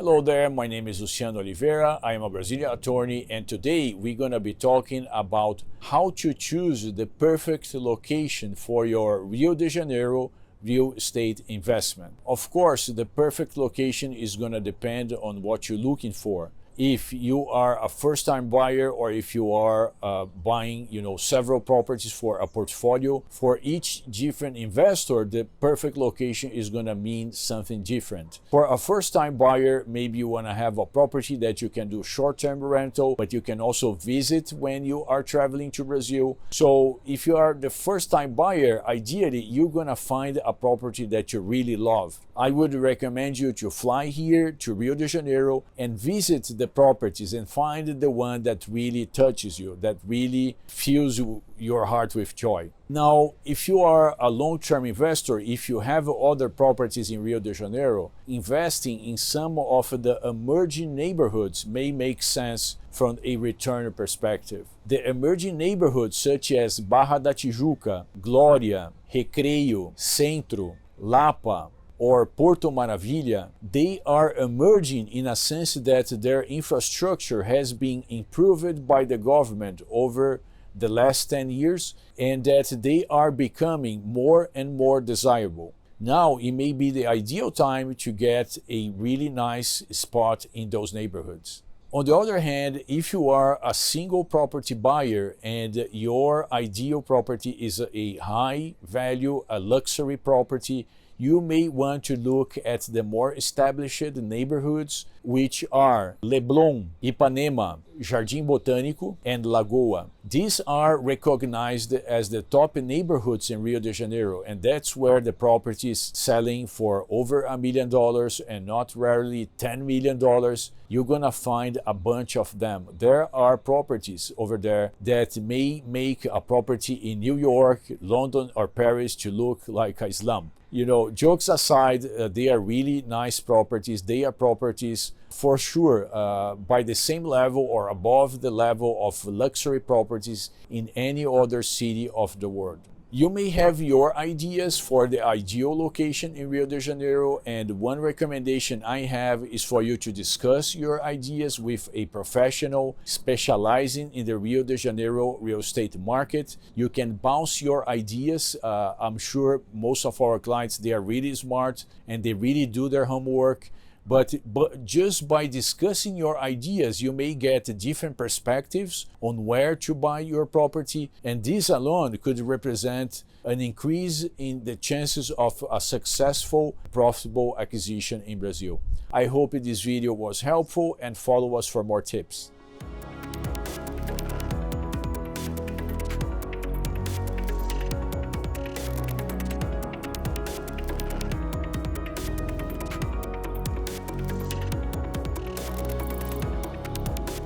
Hello there, my name is Luciano Oliveira. I am a Brazilian attorney, and today we're going to be talking about how to choose the perfect location for your Rio de Janeiro real estate investment. Of course, the perfect location is going to depend on what you're looking for. If you are a first-time buyer or if you are buying several properties for a portfolio, for each different investor the perfect location is going to mean something different. For a first-time buyer, maybe you want to have a property that you can do short-term rental, but you can also visit when you are traveling to Brazil. So if you are the first-time buyer, ideally you're going to find a property that you really love. I would recommend you to fly here to Rio de Janeiro and visit the properties and find the one that really touches you, that really fills your heart with joy. Now, if you are a long-term investor, if you have other properties in Rio de Janeiro, investing in some of the emerging neighborhoods may make sense from a return perspective. The emerging neighborhoods such as Barra da Tijuca, Glória, Recreio, Centro, Lapa, or Porto Maravilha, they are emerging in a sense that their infrastructure has been improved by the government over the last 10 years and that they are becoming more and more desirable. Now it may be the ideal time to get a really nice spot in those neighborhoods. On the other hand, if you are a single property buyer and your ideal property is a high value, a luxury property, you may want to look at the more established neighborhoods, which are Leblon, Ipanema, Jardim Botânico, and Lagoa. These are recognized as the top neighborhoods in Rio de Janeiro, and that's where the properties selling for over $1 million and not rarely $10 million, you're gonna find a bunch of them. There are properties over there that may make a property in New York, London, or Paris to look like a slum. Jokes aside, they are really nice properties. They are properties for sure by the same level or above the level of luxury properties in any other city of the world. You may have your ideas for the ideal location in Rio de Janeiro, and one recommendation I have is for you to discuss your ideas with a professional specializing in the Rio de Janeiro real estate market. You can bounce your ideas. I'm sure most of our clients, they are really smart and they really do their homework. But just by discussing your ideas, you may get different perspectives on where to buy your property, and this alone could represent an increase in the chances of a successful, profitable acquisition in Brazil. I hope this video was helpful, and follow us for more tips.